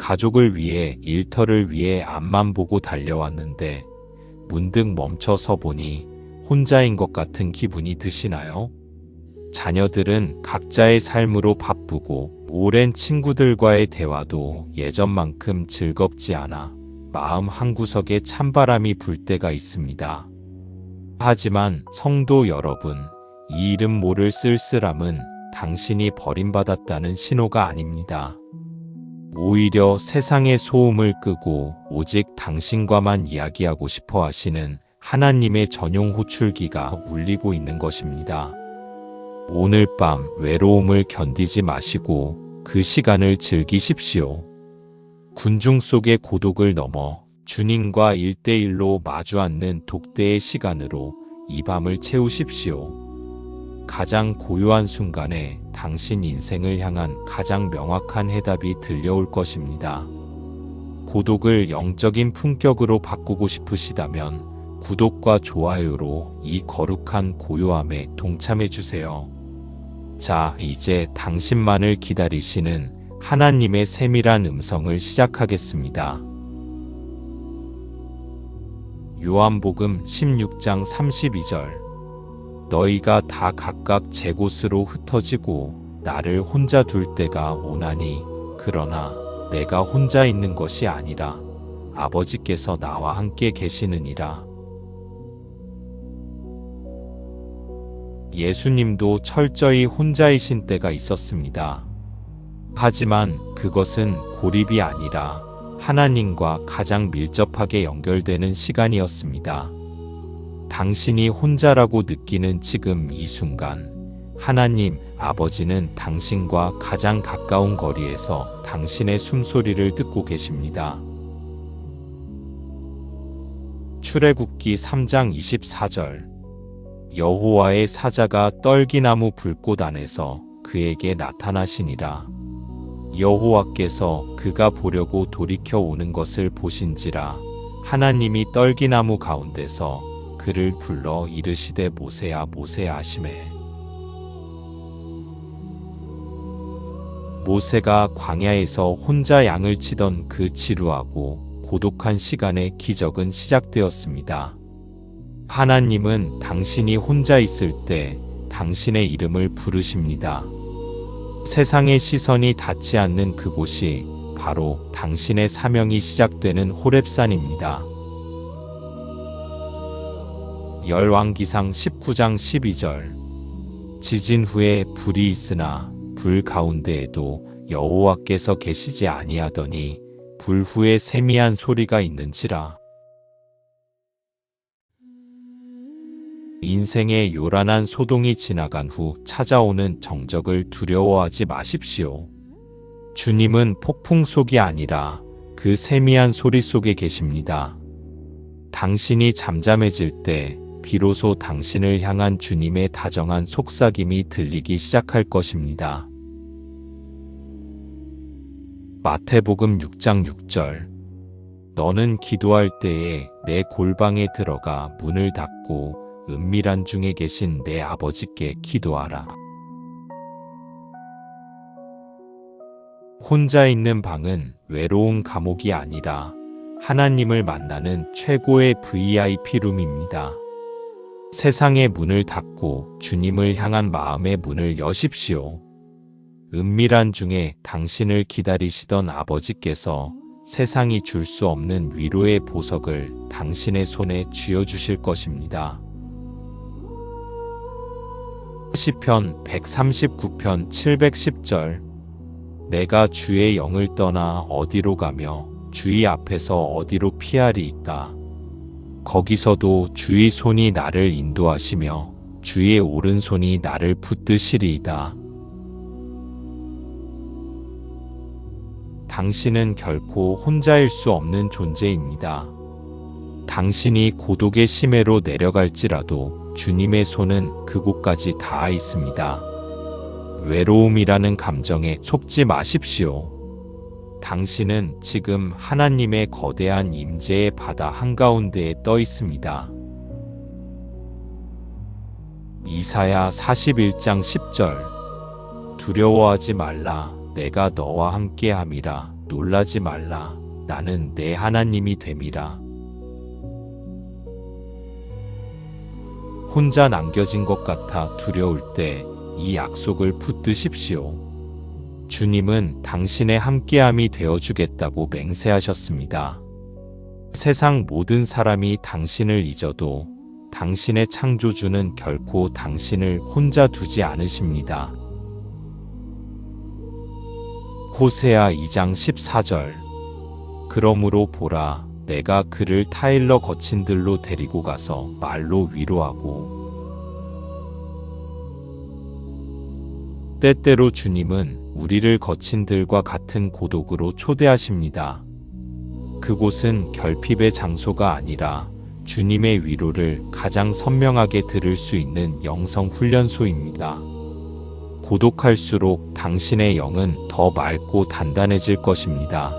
가족을 위해 일터를 위해 앞만 보고 달려왔는데 문득 멈춰서 보니 혼자인 것 같은 기분이 드시나요? 자녀들은 각자의 삶으로 바쁘고 오랜 친구들과의 대화도 예전만큼 즐겁지 않아 마음 한구석에 찬바람이 불 때가 있습니다. 하지만 성도 여러분, 이 이름 모를 쓸쓸함은 당신이 버림받았다는 신호가 아닙니다. 오히려 세상의 소음을 끄고 오직 당신과만 이야기하고 싶어 하시는 하나님의 전용 호출기가 울리고 있는 것입니다. 오늘 밤 외로움을 견디지 마시고 그 시간을 즐기십시오. 군중 속의 고독을 넘어 주님과 1대1로 마주 앉는 독대의 시간으로 이 밤을 채우십시오. 가장 고요한 순간에 당신 인생을 향한 가장 명확한 해답이 들려올 것입니다. 고독을 영적인 품격으로 바꾸고 싶으시다면 구독과 좋아요로 이 거룩한 고요함에 동참해 주세요. 자, 이제 당신만을 기다리시는 하나님의 세밀한 음성을 시작하겠습니다. 요한복음 16장 32절. 너희가 다 각각 제 곳으로 흩어지고 나를 혼자 둘 때가 오나니 그러나 내가 혼자 있는 것이 아니라 아버지께서 나와 함께 계시느니라. 예수님도 철저히 혼자이신 때가 있었습니다. 하지만 그것은 고립이 아니라 하나님과 가장 밀접하게 연결되는 시간이었습니다. 당신이 혼자라고 느끼는 지금 이 순간, 하나님 아버지는 당신과 가장 가까운 거리에서 당신의 숨소리를 듣고 계십니다. 출애굽기 3장 24절. 여호와의 사자가 떨기나무 불꽃 안에서 그에게 나타나시니라. 여호와께서 그가 보려고 돌이켜 오는 것을 보신지라. 하나님이 떨기나무 가운데서 그를 불러 이르시되 모세야 모세야 하시매. 모세가 광야에서 혼자 양을 치던 그 지루하고 고독한 시간에 기적은 시작되었습니다. 하나님은 당신이 혼자 있을 때 당신의 이름을 부르십니다. 세상의 시선이 닿지 않는 그곳이 바로 당신의 사명이 시작되는 호렙산입니다. 열왕기상 19장 12절. 지진 후에 불이 있으나 불 가운데에도 여호와께서 계시지 아니하더니 불 후에 세미한 소리가 있는지라. 인생의 요란한 소동이 지나간 후 찾아오는 정적을 두려워하지 마십시오. 주님은 폭풍 속이 아니라 그 세미한 소리 속에 계십니다. 당신이 잠잠해질 때 비로소 당신을 향한 주님의 다정한 속삭임이 들리기 시작할 것입니다. 마태복음 6장 6절. 너는 기도할 때에 내 골방에 들어가 문을 닫고 은밀한 중에 계신 내 아버지께 기도하라. 혼자 있는 방은 외로운 감옥이 아니라 하나님을 만나는 최고의 VIP룸입니다. 세상의 문을 닫고 주님을 향한 마음의 문을 여십시오. 은밀한 중에 당신을 기다리시던 아버지께서 세상이 줄 수 없는 위로의 보석을 당신의 손에 쥐어주실 것입니다. 시편 139편 710절. 내가 주의 영을 떠나 어디로 가며 주의 앞에서 어디로 피하리이까. 거기서도 주의 손이 나를 인도하시며 주의 오른손이 나를 붙드시리이다. 당신은 결코 혼자일 수 없는 존재입니다. 당신이 고독의 심해로 내려갈지라도 주님의 손은 그곳까지 닿아 있습니다. 외로움이라는 감정에 속지 마십시오. 당신은 지금 하나님의 거대한 임재의 바다 한가운데에 떠 있습니다. 이사야 41장 10절. 두려워하지 말라. 내가 너와 함께함이라. 놀라지 말라. 나는 내 하나님이 됨이라. 혼자 남겨진 것 같아 두려울 때 이 약속을 붙드십시오. 주님은 당신의 함께함이 되어주겠다고 맹세하셨습니다. 세상 모든 사람이 당신을 잊어도 당신의 창조주는 결코 당신을 혼자 두지 않으십니다. 호세아 2장 14절. 그러므로 보라, 내가 그를 타일러 거친들로 데리고 가서 말로 위로하고. 때때로 주님은 우리를 거친들과 같은 고독으로 초대하십니다. 그곳은 결핍의 장소가 아니라 주님의 위로를 가장 선명하게 들을 수 있는 영성 훈련소입니다. 고독할수록 당신의 영은 더 맑고 단단해질 것입니다.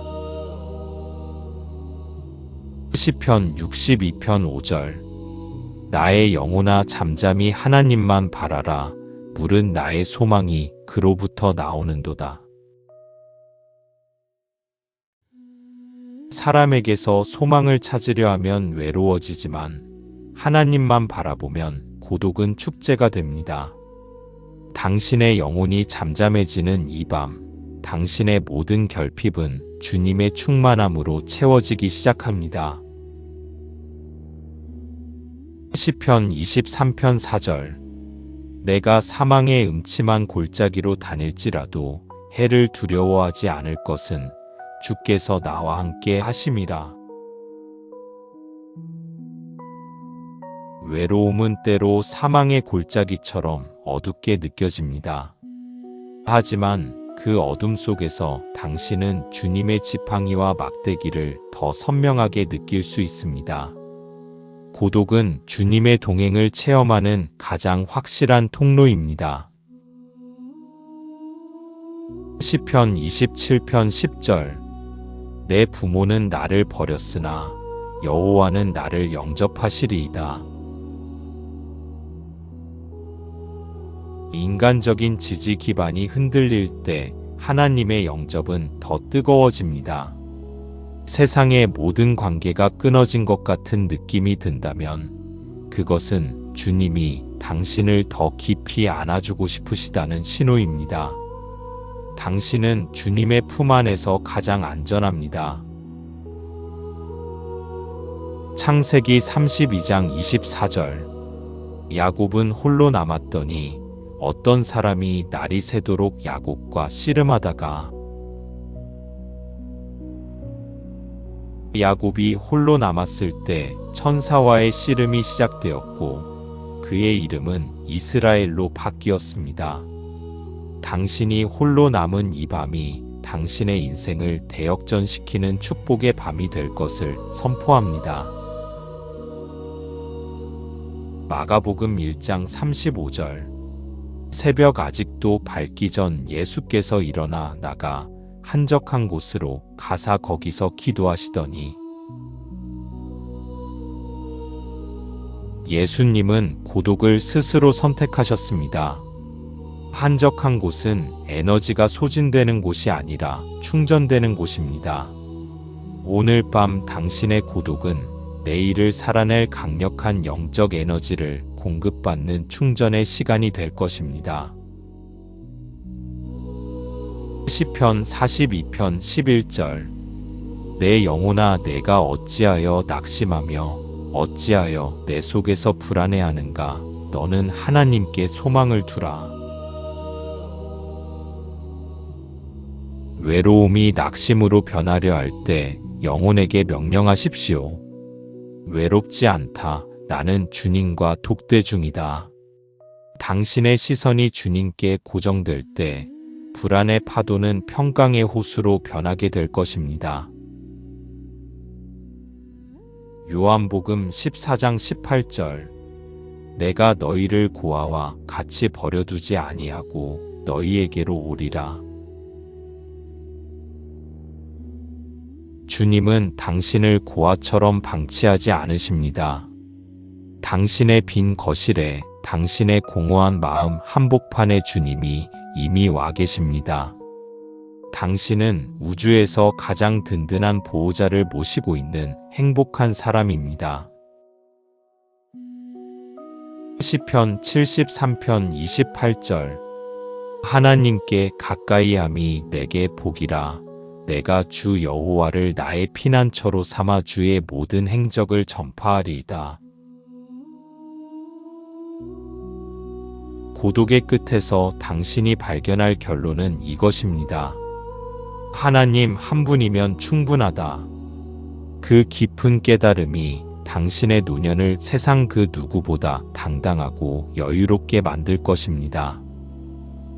시편 62편 5절. 나의 영혼아 잠잠히 하나님만 바라라. 물은 나의 소망이 그로부터 나오는도다. 사람에게서 소망을 찾으려 하면 외로워지지만 하나님만 바라보면 고독은 축제가 됩니다. 당신의 영혼이 잠잠해지는 이 밤, 당신의 모든 결핍은 주님의 충만함으로 채워지기 시작합니다. 시편 23편 4절. 내가 사망의 음침한 골짜기로 다닐지라도 해를 두려워하지 않을 것은 주께서 나와 함께 하심이라. 외로움은 때로 사망의 골짜기처럼 어둡게 느껴집니다. 하지만 그 어둠 속에서 당신은 주님의 지팡이와 막대기를 더 선명하게 느낄 수 있습니다. 고독은 주님의 동행을 체험하는 가장 확실한 통로입니다. 시편 27편 10절. 내 부모는 나를 버렸으나 여호와는 나를 영접하시리이다. 인간적인 지지 기반이 흔들릴 때 하나님의 영접은 더 뜨거워집니다. 세상의 모든 관계가 끊어진 것 같은 느낌이 든다면 그것은 주님이 당신을 더 깊이 안아주고 싶으시다는 신호입니다. 당신은 주님의 품 안에서 가장 안전합니다. 창세기 32장 24절. 야곱은 홀로 남았더니 어떤 사람이 날이 새도록 야곱과 씨름하다가. 야곱이 홀로 남았을 때 천사와의 씨름이 시작되었고 그의 이름은 이스라엘로 바뀌었습니다. 당신이 홀로 남은 이 밤이 당신의 인생을 대역전시키는 축복의 밤이 될 것을 선포합니다. 마가복음 1장 35절. 새벽 아직도 밝기 전 예수께서 일어나 나가 한적한 곳으로 가사 거기서 기도하시더니. 예수님은 고독을 스스로 선택하셨습니다. 한적한 곳은 에너지가 소진되는 곳이 아니라 충전되는 곳입니다. 오늘 밤 당신의 고독은 내일을 살아낼 강력한 영적 에너지를 공급받는 충전의 시간이 될 것입니다. 시편 42편 11절. 내 영혼아 내가 어찌하여 낙심하며 어찌하여 내 속에서 불안해하는가. 너는 하나님께 소망을 두라. 외로움이 낙심으로 변하려 할 때 영혼에게 명령하십시오. 외롭지 않다. 나는 주님과 독대 중이다. 당신의 시선이 주님께 고정될 때 불안의 파도는 평강의 호수로 변하게 될 것입니다. 요한복음 14장 18절. 내가 너희를 고아와 같이 버려두지 아니하고 너희에게로 오리라. 주님은 당신을 고아처럼 방치하지 않으십니다. 당신의 빈 거실에 당신의 공허한 마음 한복판에 주님이 이미 와 계십니다. 당신은 우주에서 가장 든든한 보호자를 모시고 있는 행복한 사람입니다. 시편 73편 28절. 하나님께 가까이함이 내게 복이라. 내가 주 여호와를 나의 피난처로 삼아 주의 모든 행적을 전파하리이다. 고독의 끝에서 당신이 발견할 결론은 이것입니다. 하나님 한 분이면 충분하다. 그 깊은 깨달음이 당신의 노년을 세상 그 누구보다 당당하고 여유롭게 만들 것입니다.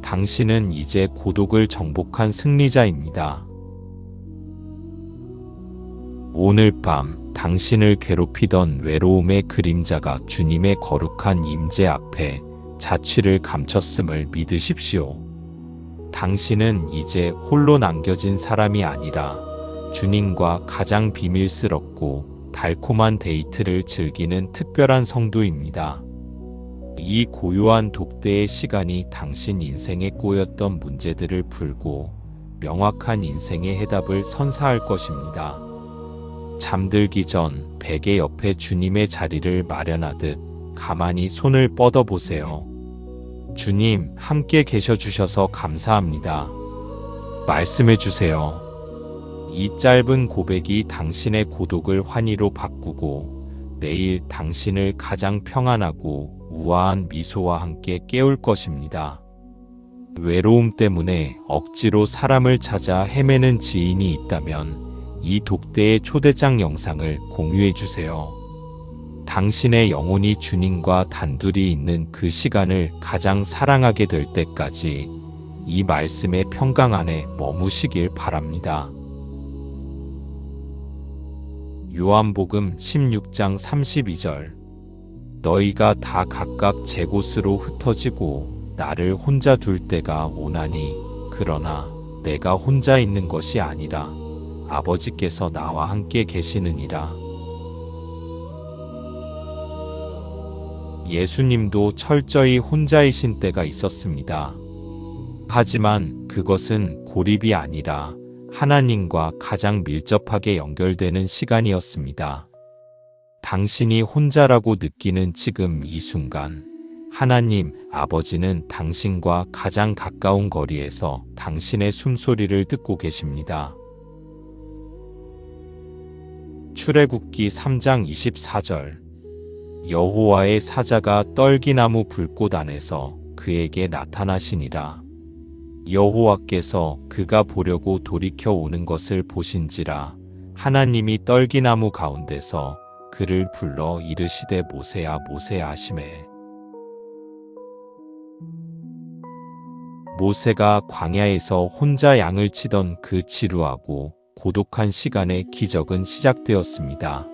당신은 이제 고독을 정복한 승리자입니다. 오늘 밤 당신을 괴롭히던 외로움의 그림자가 주님의 거룩한 임재 앞에 자취를 감췄음을 믿으십시오. 당신은 이제 홀로 남겨진 사람이 아니라 주님과 가장 비밀스럽고 달콤한 데이트를 즐기는 특별한 성도입니다. 이 고요한 독대의 시간이 당신 인생에 꼬였던 문제들을 풀고 명확한 인생의 해답을 선사할 것입니다. 잠들기 전 베개 옆에 주님의 자리를 마련하듯 가만히 손을 뻗어보세요. 주님, 함께 계셔 주셔서 감사합니다. 말씀해 주세요. 이 짧은 고백이 당신의 고독을 환희로 바꾸고 내일 당신을 가장 평안하고 우아한 미소와 함께 깨울 것입니다. 외로움 때문에 억지로 사람을 찾아 헤매는 지인이 있다면 이 독대의 초대장 영상을 공유해 주세요. 당신의 영혼이 주님과 단둘이 있는 그 시간을 가장 사랑하게 될 때까지 이 말씀의 평강 안에 머무시길 바랍니다. 요한복음 16장 32절. 너희가 다 각각 제 곳으로 흩어지고 나를 혼자 둘 때가 오나니 그러나 내가 혼자 있는 것이 아니라 아버지께서 나와 함께 계시느니라. 예수님도 철저히 혼자이신 때가 있었습니다. 하지만 그것은 고립이 아니라 하나님과 가장 밀접하게 연결되는 시간이었습니다. 당신이 혼자라고 느끼는 지금 이 순간, 하나님 아버지는 당신과 가장 가까운 거리에서 당신의 숨소리를 듣고 계십니다. 출애굽기 3장 24절. 여호와의 사자가 떨기나무 불꽃 안에서 그에게 나타나시니라. 여호와께서 그가 보려고 돌이켜 오는 것을 보신지라. 하나님이 떨기나무 가운데서 그를 불러 이르시되 모세야 모세야 하시매. 모세가 광야에서 혼자 양을 치던 그 지루하고 고독한 시간에 기적은 시작되었습니다.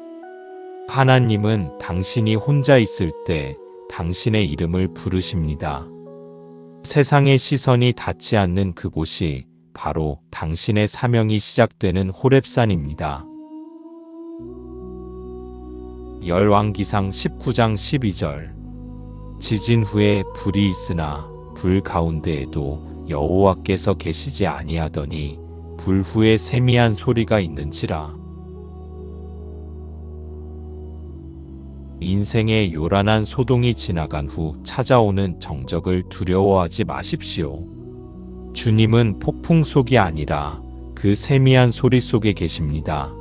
하나님은 당신이 혼자 있을 때 당신의 이름을 부르십니다. 세상의 시선이 닿지 않는 그곳이 바로 당신의 사명이 시작되는 호렙산입니다. 열왕기상 19장 12절. 지진 후에 불이 있으나 불 가운데에도 여호와께서 계시지 아니하더니 불 후에 세미한 소리가 있는지라. 인생의 요란한 소동이 지나간 후 찾아오는 정적을 두려워하지 마십시오. 주님은 폭풍 속이 아니라 그 세미한 소리 속에 계십니다.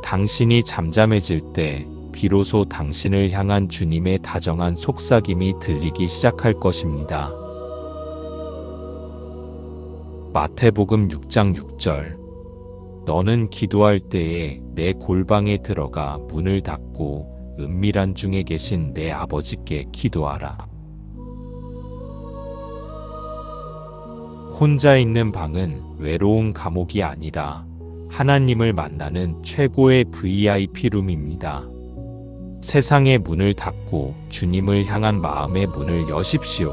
당신이 잠잠해질 때 비로소 당신을 향한 주님의 다정한 속삭임이 들리기 시작할 것입니다. 마태복음 6장 6절. 너는 기도할 때에 내 골방에 들어가 문을 닫고 은밀한 중에 계신 내 아버지께 기도하라. 혼자 있는 방은 외로운 감옥이 아니라 하나님을 만나는 최고의 VIP룸입니다. 세상의 문을 닫고 주님을 향한 마음의 문을 여십시오.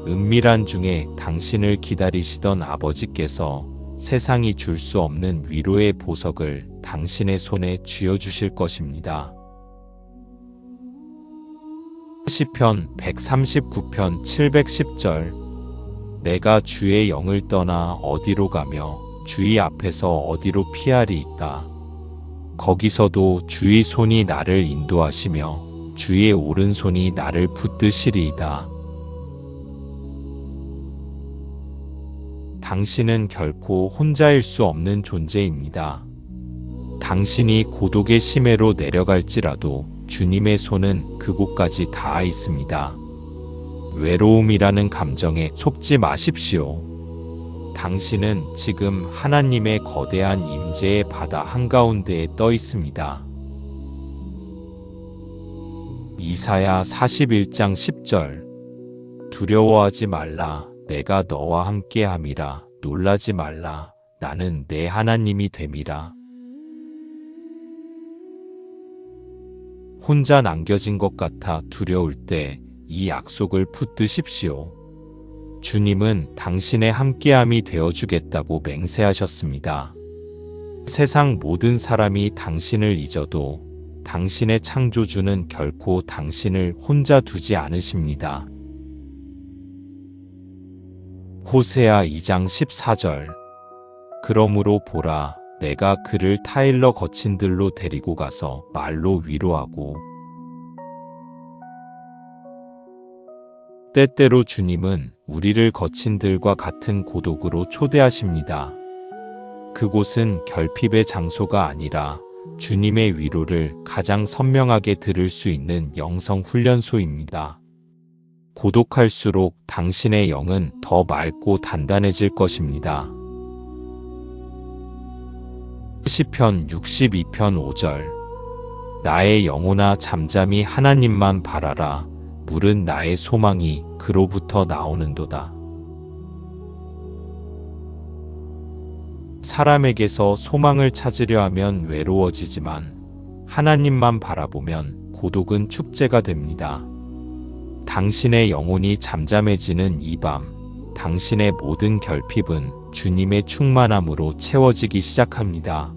은밀한 중에 당신을 기다리시던 아버지께서 세상이 줄 수 없는 위로의 보석을 당신의 손에 쥐어주실 것입니다. 시편 139편 710절. 내가 주의 영을 떠나 어디로 가며 주의 앞에서 어디로 피하리이까. 거기서도 주의 손이 나를 인도하시며 주의 오른손이 나를 붙드시리이다. 당신은 결코 혼자일 수 없는 존재입니다. 당신이 고독의 심해로 내려갈지라도 주님의 손은 그곳까지 닿아 있습니다. 외로움이라는 감정에 속지 마십시오. 당신은 지금 하나님의 거대한 임재의 바다 한가운데에 떠 있습니다. 이사야 41장 10절. 두려워하지 말라. 내가 너와 함께함이라. 놀라지 말라. 나는 내 하나님이 됨이라. 혼자 남겨진 것 같아 두려울 때 이 약속을 붙드십시오. 주님은 당신의 함께함이 되어주겠다고 맹세하셨습니다. 세상 모든 사람이 당신을 잊어도 당신의 창조주는 결코 당신을 혼자 두지 않으십니다. 호세아 2장 14절. 그러므로 보라, 내가 그를 타일러 거친 들로 데리고 가서 말로 위로하고. 때때로 주님은 우리를 거친 들과 같은 고독으로 초대하십니다. 그곳은 결핍의 장소가 아니라 주님의 위로를 가장 선명하게 들을 수 있는 영성 훈련소입니다. 고독할수록 당신의 영은 더 맑고 단단해질 것입니다. 시편 62편 5절. 나의 영혼아 잠잠히 하나님만 바라라. 물은 나의 소망이 그로부터 나오는도다. 사람에게서 소망을 찾으려 하면 외로워지지만 하나님만 바라보면 고독은 축제가 됩니다. 당신의 영혼이 잠잠해지는 이 밤, 당신의 모든 결핍은 주님의 충만함으로 채워지기 시작합니다.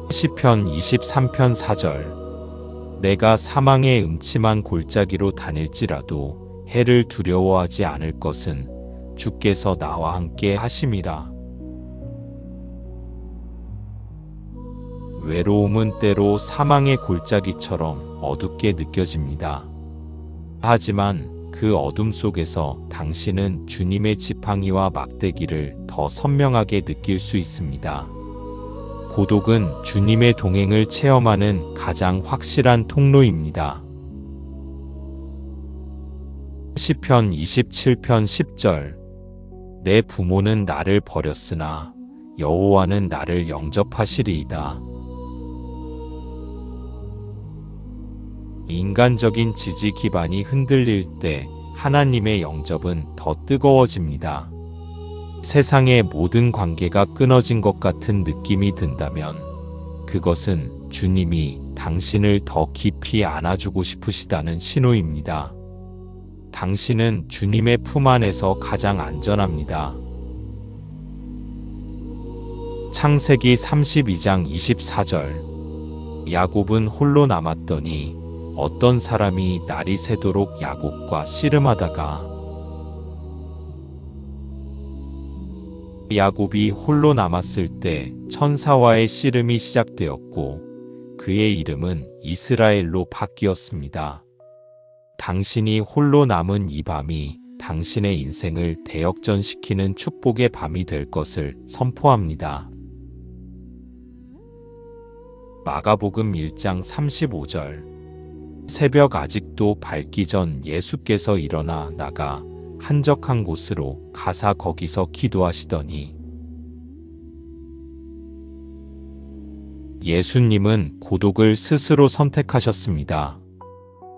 시편 23편 4절. 내가 사망의 음침한 골짜기로 다닐지라도 해를 두려워하지 않을 것은 주께서 나와 함께 하심이라. 외로움은 때로 사망의 골짜기처럼 어둡게 느껴집니다. 하지만 그 어둠 속에서 당신은 주님의 지팡이와 막대기를 더 선명하게 느낄 수 있습니다. 고독은 주님의 동행을 체험하는 가장 확실한 통로입니다. 시편 27편 10절. 내 부모는 나를 버렸으나 여호와는 나를 영접하시리이다. 인간적인 지지 기반이 흔들릴 때 하나님의 영접은 더 뜨거워집니다. 세상의 모든 관계가 끊어진 것 같은 느낌이 든다면 그것은 주님이 당신을 더 깊이 안아주고 싶으시다는 신호입니다. 당신은 주님의 품 안에서 가장 안전합니다. 창세기 32장 24절. 야곱은 홀로 남았더니 어떤 사람이 날이 새도록 야곱과 씨름하다가. 야곱이 홀로 남았을 때 천사와의 씨름이 시작되었고 그의 이름은 이스라엘로 바뀌었습니다. 당신이 홀로 남은 이 밤이 당신의 인생을 대역전시키는 축복의 밤이 될 것을 선포합니다. 마가복음 1장 35절. 새벽 아직도 밝기 전 예수께서 일어나 나가 한적한 곳으로 가사 거기서 기도하시더니. 예수님은 고독을 스스로 선택하셨습니다.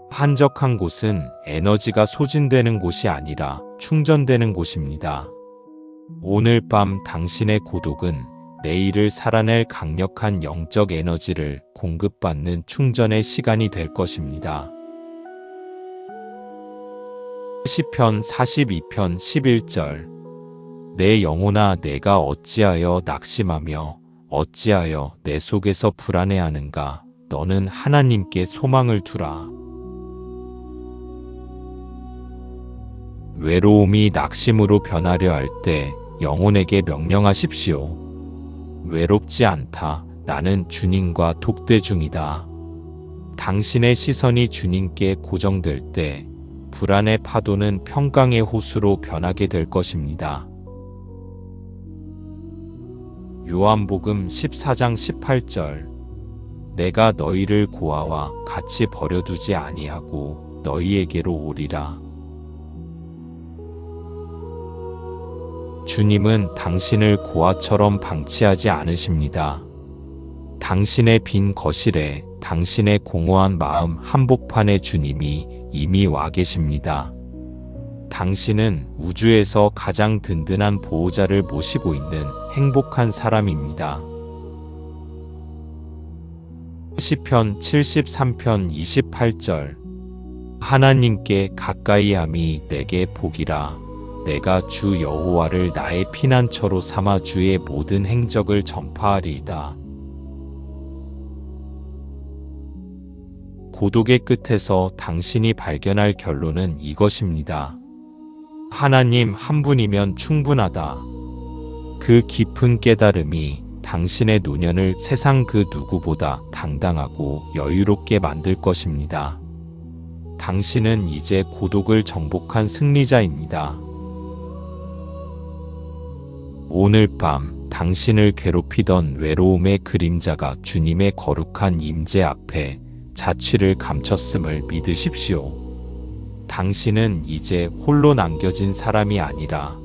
한적한 곳은 에너지가 소진되는 곳이 아니라 충전되는 곳입니다. 오늘 밤 당신의 고독은 내일을 살아낼 강력한 영적 에너지를 공급받는 충전의 시간이 될 것입니다. 시편 42편 11절. 내 영혼아 내가 어찌하여 낙심하며 어찌하여 내 속에서 불안해하는가. 너는 하나님께 소망을 두라. 외로움이 낙심으로 변하려 할 때 영혼에게 명령하십시오. 외롭지 않다. 나는 주님과 독대 중이다. 당신의 시선이 주님께 고정될 때 불안의 파도는 평강의 호수로 변하게 될 것입니다. 요한복음 14장 18절 내가 너희를 고아와 같이 버려두지 아니하고 너희에게로 오리라. 주님은 당신을 고아처럼 방치하지 않으십니다. 당신의 빈 거실에 당신의 공허한 마음 한복판에 주님이 이미 와 계십니다. 당신은 우주에서 가장 든든한 보호자를 모시고 있는 행복한 사람입니다. 시편 73편 28절 하나님께 가까이함이 내게 복이라. 내가 주 여호와를 나의 피난처로 삼아 주의 모든 행적을 전파하리이다. 고독의 끝에서 당신이 발견할 결론은 이것입니다. 하나님 한 분이면 충분하다. 그 깊은 깨달음이 당신의 노년을 세상 그 누구보다 당당하고 여유롭게 만들 것입니다. 당신은 이제 고독을 정복한 승리자입니다. 오늘 밤 당신을 괴롭히던 외로움의 그림자가 주님의 거룩한 임재 앞에 자취를 감췄음을 믿으십시오. 당신은 이제 홀로 남겨진 사람이 아니라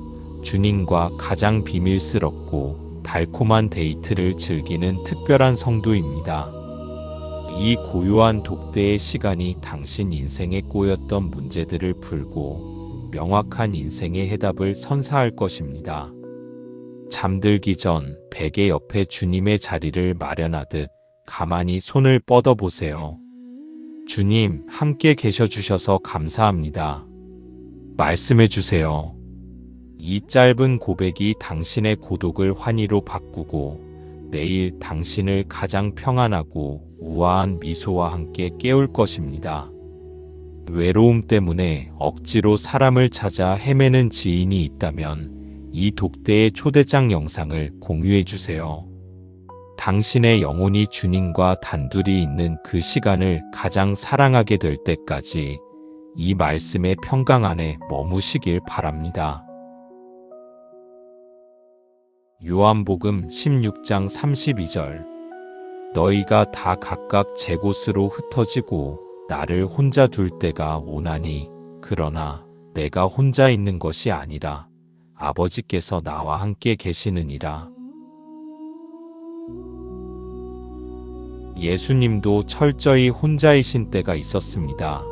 주님과 가장 비밀스럽고 달콤한 데이트를 즐기는 특별한 성도입니다. 이 고요한 독대의 시간이 당신 인생에 꼬였던 문제들을 풀고 명확한 인생의 해답을 선사할 것입니다. 잠들기 전 베개 옆에 주님의 자리를 마련하듯 가만히 손을 뻗어보세요. 주님, 함께 계셔 주셔서 감사합니다. 말씀해 주세요. 이 짧은 고백이 당신의 고독을 환희로 바꾸고 내일 당신을 가장 평안하고 우아한 미소와 함께 깨울 것입니다. 외로움 때문에 억지로 사람을 찾아 헤매는 지인이 있다면 이 독대의 초대장 영상을 공유해 주세요. 당신의 영혼이 주님과 단둘이 있는 그 시간을 가장 사랑하게 될 때까지 이 말씀의 평강 안에 머무시길 바랍니다. 요한복음 16장 32절 너희가 다 각각 제 곳으로 흩어지고 나를 혼자 둘 때가 오나니 그러나 내가 혼자 있는 것이 아니라 아버지께서 나와 함께 계시느니라. 예수님도 철저히 혼자이신 때가 있었습니다.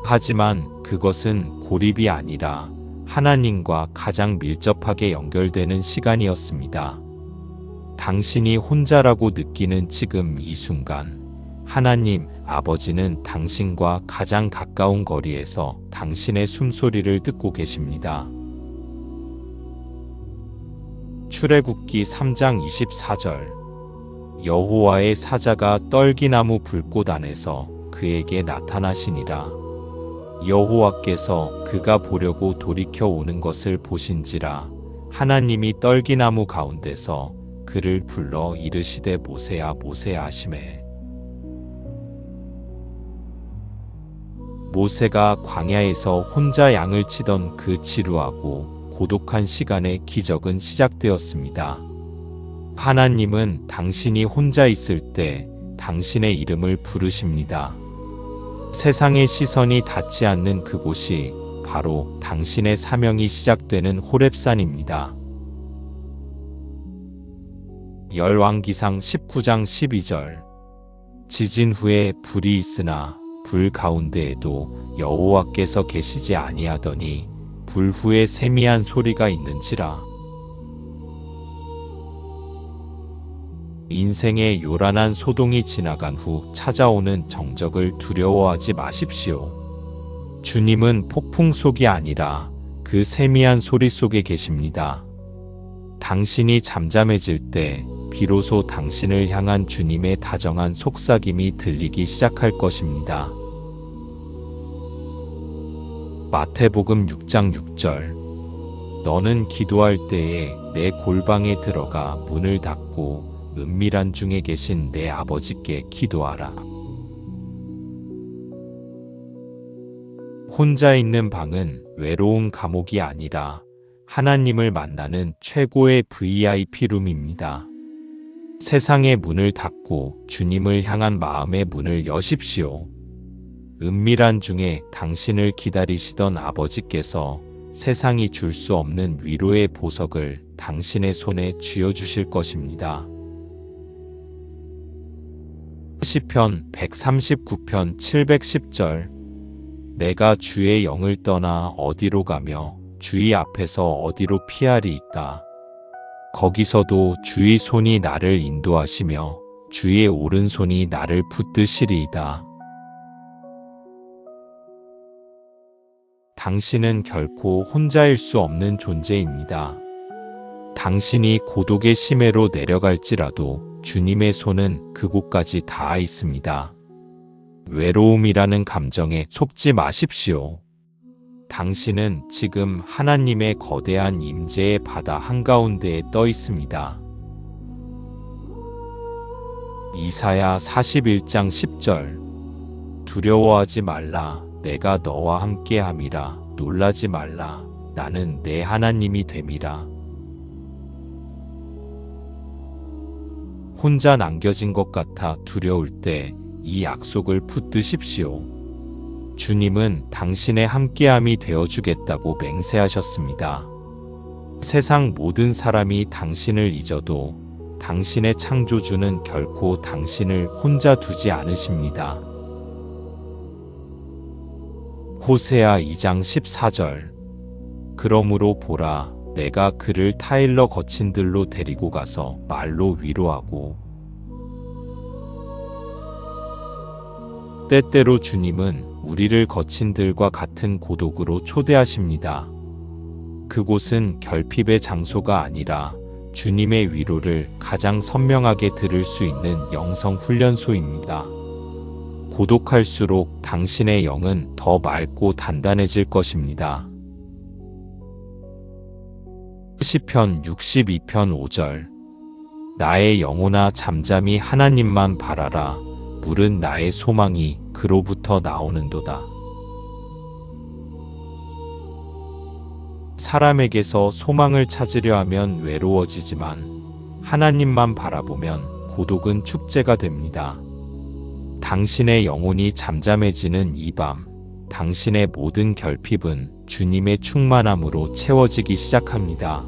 하지만 그것은 고립이 아니라 하나님과 가장 밀접하게 연결되는 시간이었습니다. 당신이 혼자라고 느끼는 지금 이 순간, 하나님 아버지는 당신과 가장 가까운 거리에서 당신의 숨소리를 듣고 계십니다. 출애굽기 3장 24절 여호와의 사자가 떨기나무 불꽃 안에서 그에게 나타나시니라. 여호와께서 그가 보려고 돌이켜 오는 것을 보신지라 하나님이 떨기나무 가운데서 그를 불러 이르시되 모세야 모세야 하시매. 모세가 광야에서 혼자 양을 치던 그 지루하고 고독한 시간에 기적은 시작되었습니다. 하나님은 당신이 혼자 있을 때 당신의 이름을 부르십니다. 세상의 시선이 닿지 않는 그곳이 바로 당신의 사명이 시작되는 호렙산입니다. 열왕기상 19장 12절 지진 후에 불이 있으나 불 가운데에도 여호와께서 계시지 아니하더니 불 후에 세미한 소리가 있는지라. 인생의 요란한 소동이 지나간 후 찾아오는 정적을 두려워하지 마십시오. 주님은 폭풍 속이 아니라 그 세미한 소리 속에 계십니다. 당신이 잠잠해질 때 비로소 당신을 향한 주님의 다정한 속삭임이 들리기 시작할 것입니다. 마태복음 6장 6절. 너는 기도할 때에 내 골방에 들어가 문을 닫고 은밀한 중에 계신 내 아버지께 기도하라. 혼자 있는 방은 외로운 감옥이 아니라 하나님을 만나는 최고의 VIP룸입니다. 세상의 문을 닫고 주님을 향한 마음의 문을 여십시오. 은밀한 중에 당신을 기다리시던 아버지께서 세상이 줄 수 없는 위로의 보석을 당신의 손에 쥐어주실 것입니다. 시편 139편 710절. 내가 주의 영을 떠나 어디로 가며 주의 앞에서 어디로 피하리이까. 거기서도 주의 손이 나를 인도하시며 주의 오른손이 나를 붙드시리이다. 당신은 결코 혼자일 수 없는 존재입니다. 당신이 고독의 심해로 내려갈지라도 주님의 손은 그곳까지 닿아 있습니다. 외로움이라는 감정에 속지 마십시오. 당신은 지금 하나님의 거대한 임재의 바다 한가운데에 떠 있습니다. 이사야 41장 10절. 두려워하지 말라. 내가 너와 함께함이라. 놀라지 말라. 나는 내 하나님이 됨이라. 혼자 남겨진 것 같아 두려울 때 이 약속을 붙드십시오. 주님은 당신의 함께함이 되어주겠다고 맹세하셨습니다. 세상 모든 사람이 당신을 잊어도 당신의 창조주는 결코 당신을 혼자 두지 않으십니다. 호세아 2장 14절. 그러므로 보라, 내가 그를 타일러 거친 들로 데리고 가서 말로 위로하고. 때때로 주님은 우리를 거친 들과 같은 고독으로 초대하십니다. 그곳은 결핍의 장소가 아니라 주님의 위로를 가장 선명하게 들을 수 있는 영성 훈련소입니다. 고독할수록 당신의 영은 더 맑고 단단해질 것입니다. 시편 62편 5절. 나의 영혼아 잠잠히 하나님만 바라라. 물은 나의 소망이 그로부터 나오는도다. 사람에게서 소망을 찾으려 하면 외로워지지만 하나님만 바라보면 고독은 축제가 됩니다. 당신의 영혼이 잠잠해지는 이 밤, 당신의 모든 결핍은 주님의 충만함으로 채워지기 시작합니다.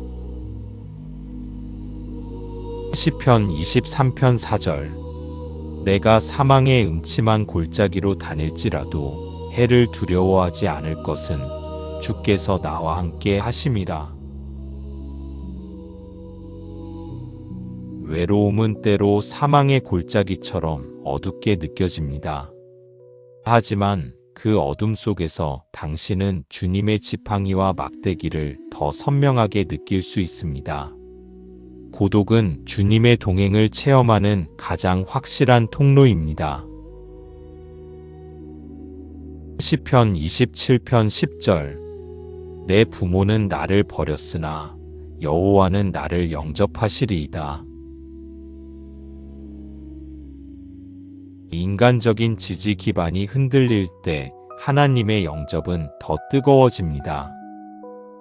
시편 23편 4절. 내가 사망의 음침한 골짜기로 다닐지라도 해를 두려워하지 않을 것은 주께서 나와 함께 하심이라. 외로움은 때로 사망의 골짜기처럼 어둡게 느껴집니다. 하지만 그 어둠 속에서 당신은 주님의 지팡이와 막대기를 더 선명하게 느낄 수 있습니다. 고독은 주님의 동행을 체험하는 가장 확실한 통로입니다. 시편 27편 10절. 내 부모는 나를 버렸으나 여호와는 나를 영접하시리이다. 인간적인 지지 기반이 흔들릴 때 하나님의 영접은 더 뜨거워집니다.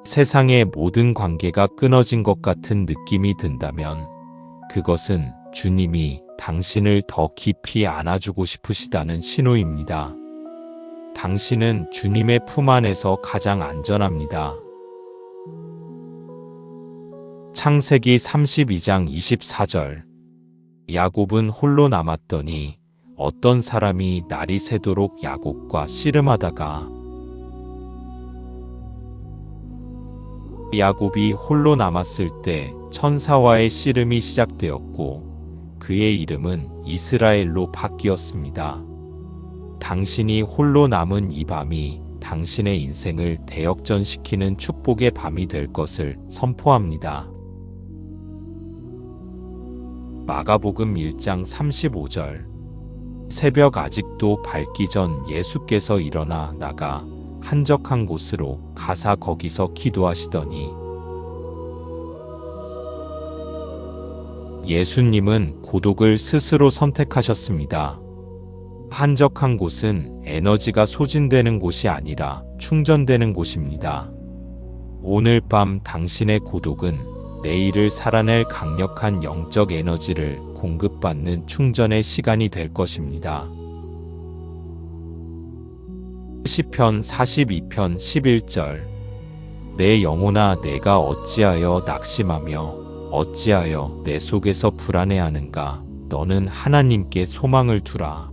세상의 모든 관계가 끊어진 것 같은 느낌이 든다면 그것은 주님이 당신을 더 깊이 안아주고 싶으시다는 신호입니다. 당신은 주님의 품 안에서 가장 안전합니다. 창세기 32장 24절. 야곱은 홀로 남았더니 어떤 사람이 날이 새도록 야곱과 씨름하다가. 야곱이 홀로 남았을 때 천사와의 씨름이 시작되었고 그의 이름은 이스라엘로 바뀌었습니다. 당신이 홀로 남은 이 밤이 당신의 인생을 대역전시키는 축복의 밤이 될 것을 선포합니다. 마가복음 1장 35절. 새벽 아직도 밝기 전 예수께서 일어나 나가 한적한 곳으로 가사 거기서 기도하시더니 예수님은 고독을 스스로 선택하셨습니다. 한적한 곳은 에너지가 소진되는 곳이 아니라 충전되는 곳입니다. 오늘 밤 당신의 고독은 내일을 살아낼 강력한 영적 에너지를 공급받는 충전의 시간이 될 것입니다. 시편 42편 11절 내 영혼아 내가 어찌하여 낙심하며 어찌하여 내 속에서 불안해하는가 너는 하나님께 소망을 두라.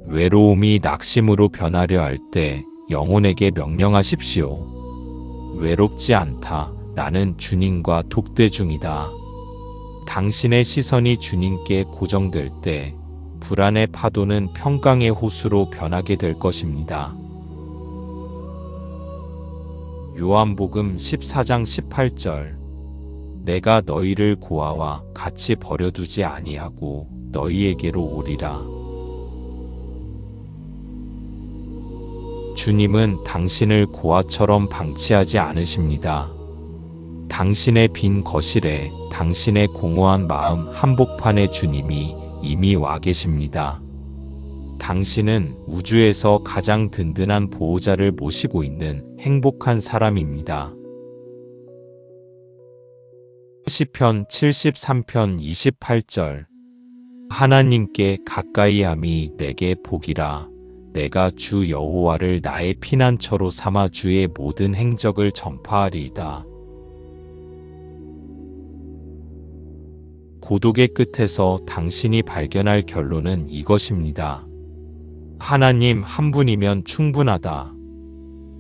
외로움이 낙심으로 변하려 할 때 영혼에게 명령하십시오. 외롭지 않다. 나는 주님과 독대 중이다. 당신의 시선이 주님께 고정될 때 불안의 파도는 평강의 호수로 변하게 될 것입니다. 요한복음 14장 18절 내가 너희를 고아와 같이 버려두지 아니하고 너희에게로 오리라. 주님은 당신을 고아처럼 방치하지 않으십니다. 당신의 빈 거실에 당신의 공허한 마음 한복판에 주님이 이미 와 계십니다. 당신은 우주에서 가장 든든한 보호자를 모시고 있는 행복한 사람입니다. 시편 73편 28절 하나님께 가까이함이 내게 복이라. 내가 주 여호와를 나의 피난처로 삼아 주의 모든 행적을 전파하리이다. 고독의 끝에서 당신이 발견할 결론은 이것입니다. 하나님 한 분이면 충분하다.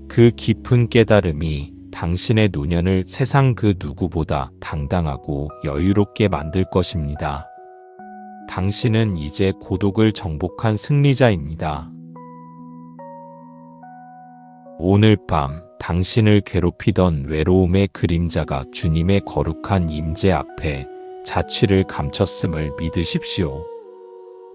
그 깊은 깨달음이 당신의 노년을 세상 그 누구보다 당당하고 여유롭게 만들 것입니다. 당신은 이제 고독을 정복한 승리자입니다. 오늘 밤 당신을 괴롭히던 외로움의 그림자가 주님의 거룩한 임재 앞에 자취를 감췄음을 믿으십시오.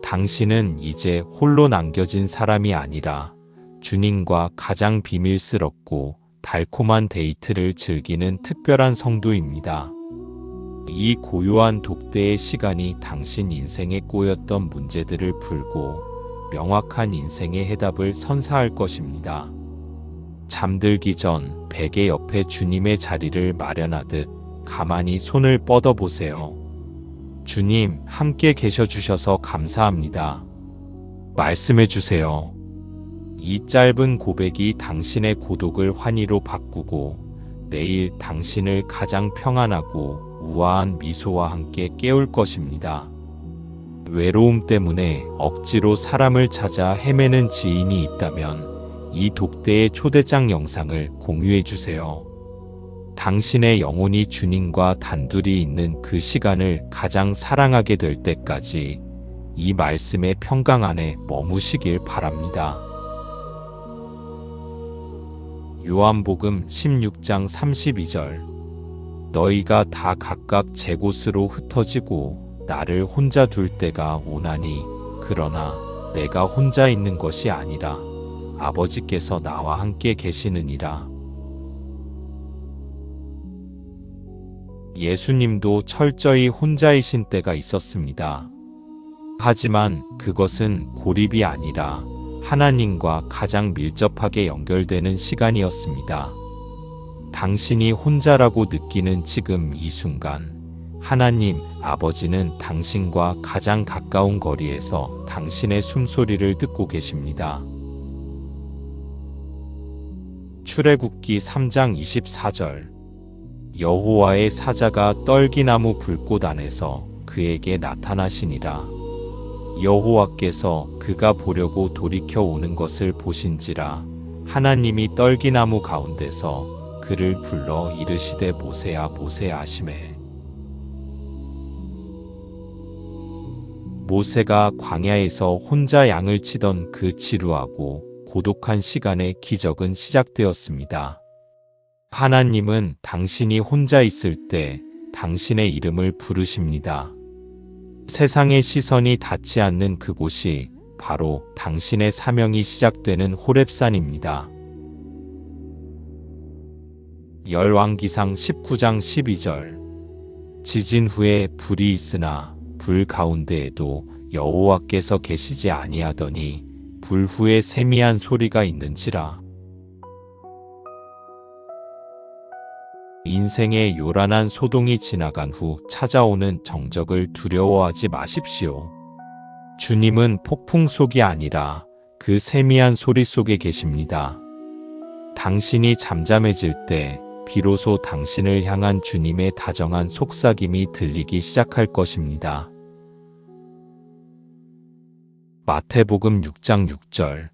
당신은 이제 홀로 남겨진 사람이 아니라 주님과 가장 비밀스럽고 달콤한 데이트를 즐기는 특별한 성도입니다. 이 고요한 독대의 시간이 당신 인생에 꼬였던 문제들을 풀고 명확한 인생의 해답을 선사할 것입니다. 잠들기 전 베개 옆에 주님의 자리를 마련하듯 가만히 손을 뻗어보세요. 주님, 함께 계셔 주셔서 감사합니다. 말씀해 주세요. 이 짧은 고백이 당신의 고독을 환희로 바꾸고 내일 당신을 가장 평안하고 우아한 미소와 함께 깨울 것입니다. 외로움 때문에 억지로 사람을 찾아 헤매는 지인이 있다면 이 독대의 초대장 영상을 공유해 주세요. 당신의 영혼이 주님과 단둘이 있는 그 시간을 가장 사랑하게 될 때까지 이 말씀의 평강 안에 머무시길 바랍니다. 요한복음 16장 32절 너희가 다 각각 제 곳으로 흩어지고 나를 혼자 둘 때가 오나니 그러나 내가 혼자 있는 것이 아니라 아버지께서 나와 함께 계시느니라. 예수님도 철저히 혼자이신 때가 있었습니다. 하지만 그것은 고립이 아니라 하나님과 가장 밀접하게 연결되는 시간이었습니다. 당신이 혼자라고 느끼는 지금 이 순간, 하나님 아버지는 당신과 가장 가까운 거리에서 당신의 숨소리를 듣고 계십니다. 출애굽기 3장 24절 여호와의 사자가 떨기나무 불꽃 안에서 그에게 나타나시니라. 여호와께서 그가 보려고 돌이켜 오는 것을 보신지라 하나님이 떨기나무 가운데서 그를 불러 이르시되 모세야 모세야 하시매. 모세가 광야에서 혼자 양을 치던 그 지루하고 고독한 시간에 기적은 시작되었습니다. 하나님은 당신이 혼자 있을 때 당신의 이름을 부르십니다. 세상의 시선이 닿지 않는 그곳이 바로 당신의 사명이 시작되는 호렙산입니다. 열왕기상 19장 12절. 지진 후에 불이 있으나 불 가운데에도 여호와께서 계시지 아니하더니 불 후에 세미한 소리가 있는지라. 인생의 요란한 소동이 지나간 후 찾아오는 정적을 두려워하지 마십시오. 주님은 폭풍 속이 아니라 그 세미한 소리 속에 계십니다. 당신이 잠잠해질 때 비로소 당신을 향한 주님의 다정한 속삭임이 들리기 시작할 것입니다. 마태복음 6장 6절.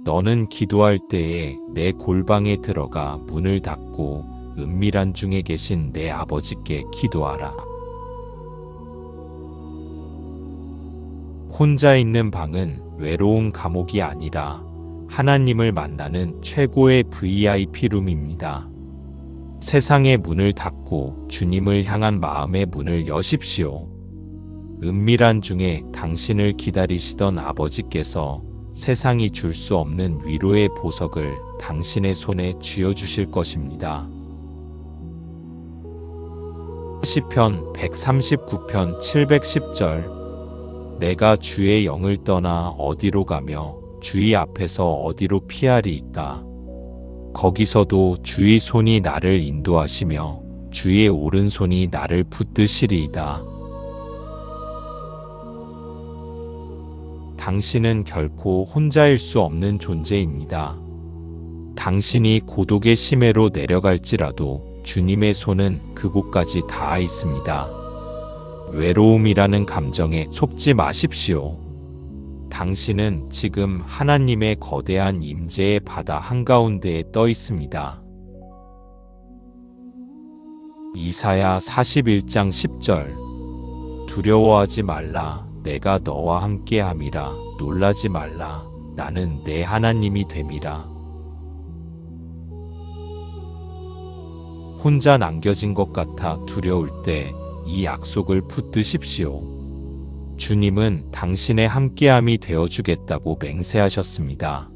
너는 기도할 때에 내 골방에 들어가 문을 닫고 은밀한 중에 계신 내 아버지께 기도하라. 혼자 있는 방은 외로운 감옥이 아니라 하나님을 만나는 최고의 VIP룸입니다. 세상의 문을 닫고 주님을 향한 마음의 문을 여십시오. 은밀한 중에 당신을 기다리시던 아버지께서 세상이 줄 수 없는 위로의 보석을 당신의 손에 쥐어주실 것입니다. 시편 139편 710절. 내가 주의 영을 떠나 어디로 가며 주의 앞에서 어디로 피하리이까. 거기서도 주의 손이 나를 인도하시며 주의 오른손이 나를 붙드시리이다. 당신은 결코 혼자일 수 없는 존재입니다. 당신이 고독의 심해로 내려갈지라도 주님의 손은 그곳까지 닿아 있습니다. 외로움이라는 감정에 속지 마십시오. 당신은 지금 하나님의 거대한 임재의 바다 한가운데에 떠 있습니다. 이사야 41장 10절. 두려워하지 말라. 내가 너와 함께함이라. 놀라지 말라. 나는 내 하나님이 됨이라. 혼자 남겨진 것 같아 두려울 때 이 약속을 붙드십시오. 주님은 당신의 함께함이 되어주겠다고 맹세하셨습니다.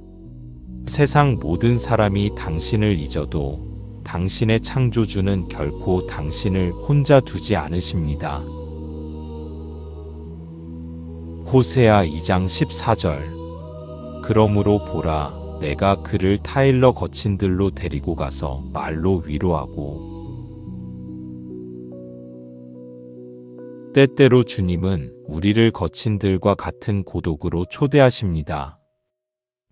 세상 모든 사람이 당신을 잊어도 당신의 창조주는 결코 당신을 혼자 두지 않으십니다. 호세아 2장 14절. 그러므로 보라, 내가 그를 타일러 거친 들로 데리고 가서 말로 위로하고. 때때로 주님은 우리를 거친 들과 같은 고독으로 초대하십니다.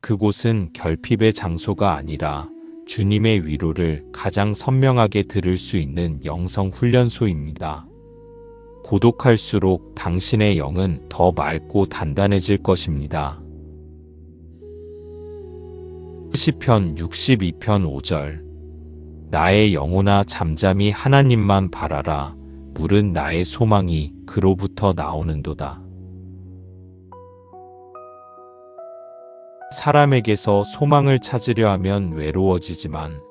그곳은 결핍의 장소가 아니라 주님의 위로를 가장 선명하게 들을 수 있는 영성 훈련소입니다. 고독할수록 당신의 영은 더 맑고 단단해질 것입니다. 시편 62편 5절. 나의 영혼아 잠잠히 하나님만 바라라. 물은 나의 소망이 그로부터 나오는도다. 사람에게서 소망을 찾으려 하면 외로워지지만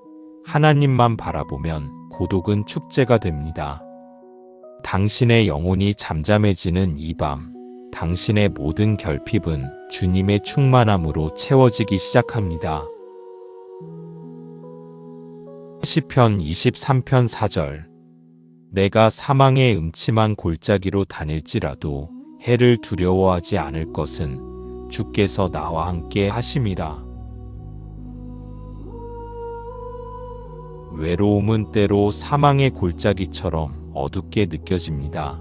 하나님만 바라보면 고독은 축제가 됩니다. 당신의 영혼이 잠잠해지는 이 밤, 당신의 모든 결핍은 주님의 충만함으로 채워지기 시작합니다. 시편 23편 4절. 내가 사망의 음침한 골짜기로 다닐지라도 해를 두려워하지 않을 것은 주께서 나와 함께 하심이라. 외로움은 때로 사망의 골짜기처럼 어둡게 느껴집니다.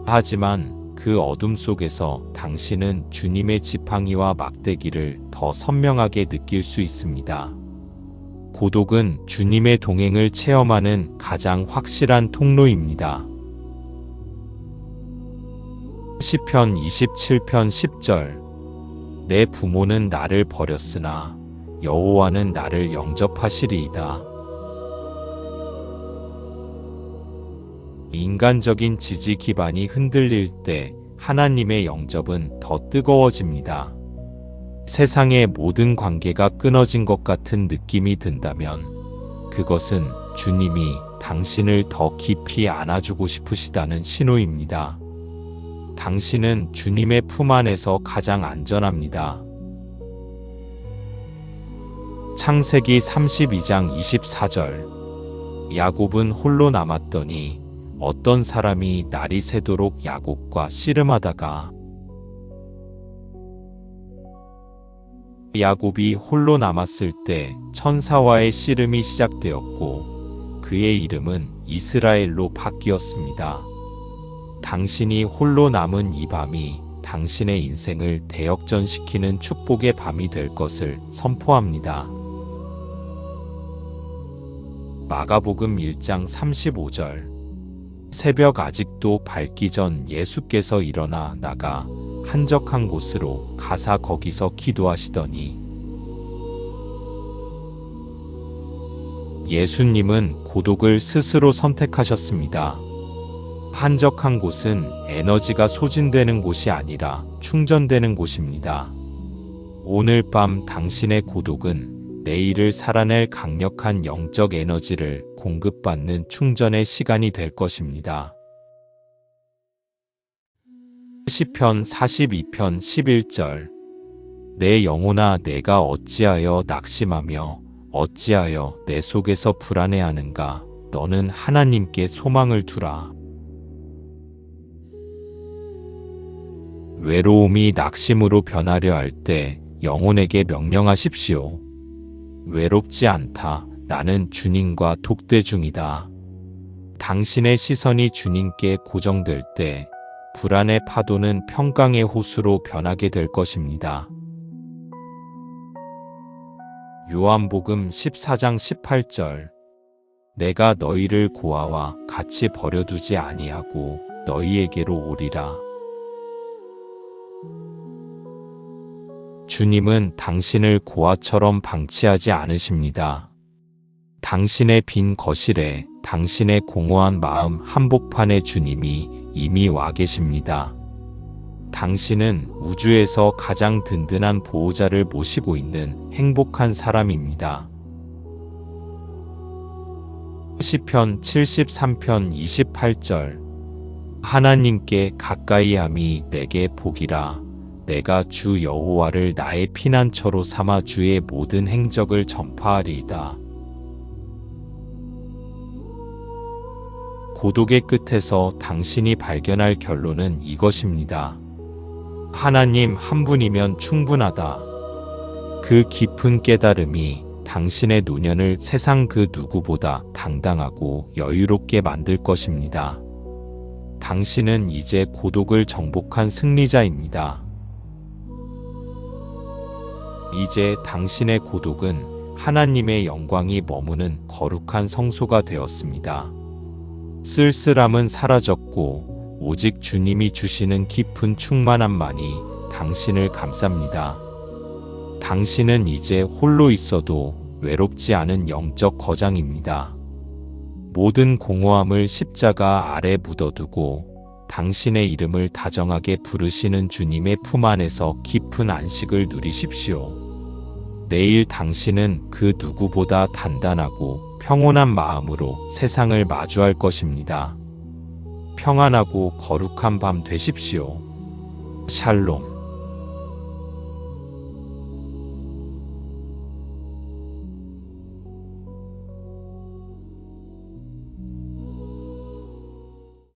하지만 그 어둠 속에서 당신은 주님의 지팡이와 막대기를 더 선명하게 느낄 수 있습니다. 고독은 주님의 동행을 체험하는 가장 확실한 통로입니다. 시편 27편 10절. 내 부모는 나를 버렸으나 여호와는 나를 영접하시리이다. 인간적인 지지 기반이 흔들릴 때 하나님의 영접은 더 뜨거워집니다. 세상의 모든 관계가 끊어진 것 같은 느낌이 든다면 그것은 주님이 당신을 더 깊이 안아주고 싶으시다는 신호입니다. 당신은 주님의 품 안에서 가장 안전합니다. 창세기 32장 24절. 야곱은 홀로 남았더니 어떤 사람이 날이 새도록 야곱과 씨름하다가 야곱이 홀로 남았을 때 천사와의 씨름이 시작되었고 그의 이름은 이스라엘로 바뀌었습니다. 당신이 홀로 남은 이 밤이 당신의 인생을 대역전시키는 축복의 밤이 될 것을 선포합니다. 마가복음 1장 35절. 새벽 아직도 밝기 전 예수께서 일어나 나가 한적한 곳으로 가사 거기서 기도하시더니 예수님은 고독을 스스로 선택하셨습니다. 한적한 곳은 에너지가 소진되는 곳이 아니라 충전되는 곳입니다. 오늘 밤 당신의 고독은 내일을 살아낼 강력한 영적 에너지를 공급받는 충전의 시간이 될 것입니다. 시편 42편 11절. 내 영혼아 내가 어찌하여 낙심하며 어찌하여 내 속에서 불안해하는가. 너는 하나님께 소망을 두라. 외로움이 낙심으로 변하려 할 때 영혼에게 명령하십시오. 외롭지 않다. 나는 주님과 독대 중이다. 당신의 시선이 주님께 고정될 때 불안의 파도는 평강의 호수로 변하게 될 것입니다. 요한복음 14장 18절. 내가 너희를 고아와 같이 버려두지 아니하고 너희에게로 오리라. 주님은 당신을 고아처럼 방치하지 않으십니다. 당신의 빈 거실에 당신의 공허한 마음 한복판에 주님이 이미 와 계십니다. 당신은 우주에서 가장 든든한 보호자를 모시고 있는 행복한 사람입니다. 시편 73편 28절. 하나님께 가까이함이 내게 복이라. 내가 주 여호와를 나의 피난처로 삼아 주의 모든 행적을 전파하리이다. 고독의 끝에서 당신이 발견할 결론은 이것입니다. 하나님 한 분이면 충분하다. 그 깊은 깨달음이 당신의 노년을 세상 그 누구보다 당당하고 여유롭게 만들 것입니다. 당신은 이제 고독을 정복한 승리자입니다. 이제 당신의 고독은 하나님의 영광이 머무는 거룩한 성소가 되었습니다. 쓸쓸함은 사라졌고 오직 주님이 주시는 깊은 충만함만이 당신을 감쌉니다. 당신은 이제 홀로 있어도 외롭지 않은 영적 거장입니다. 모든 공허함을 십자가 아래 묻어두고 당신의 이름을 다정하게 부르시는 주님의 품 안에서 깊은 안식을 누리십시오. 내일 당신은 그 누구보다 단단하고 평온한 마음으로 세상을 마주할 것입니다. 평안하고 거룩한 밤 되십시오. 샬롬.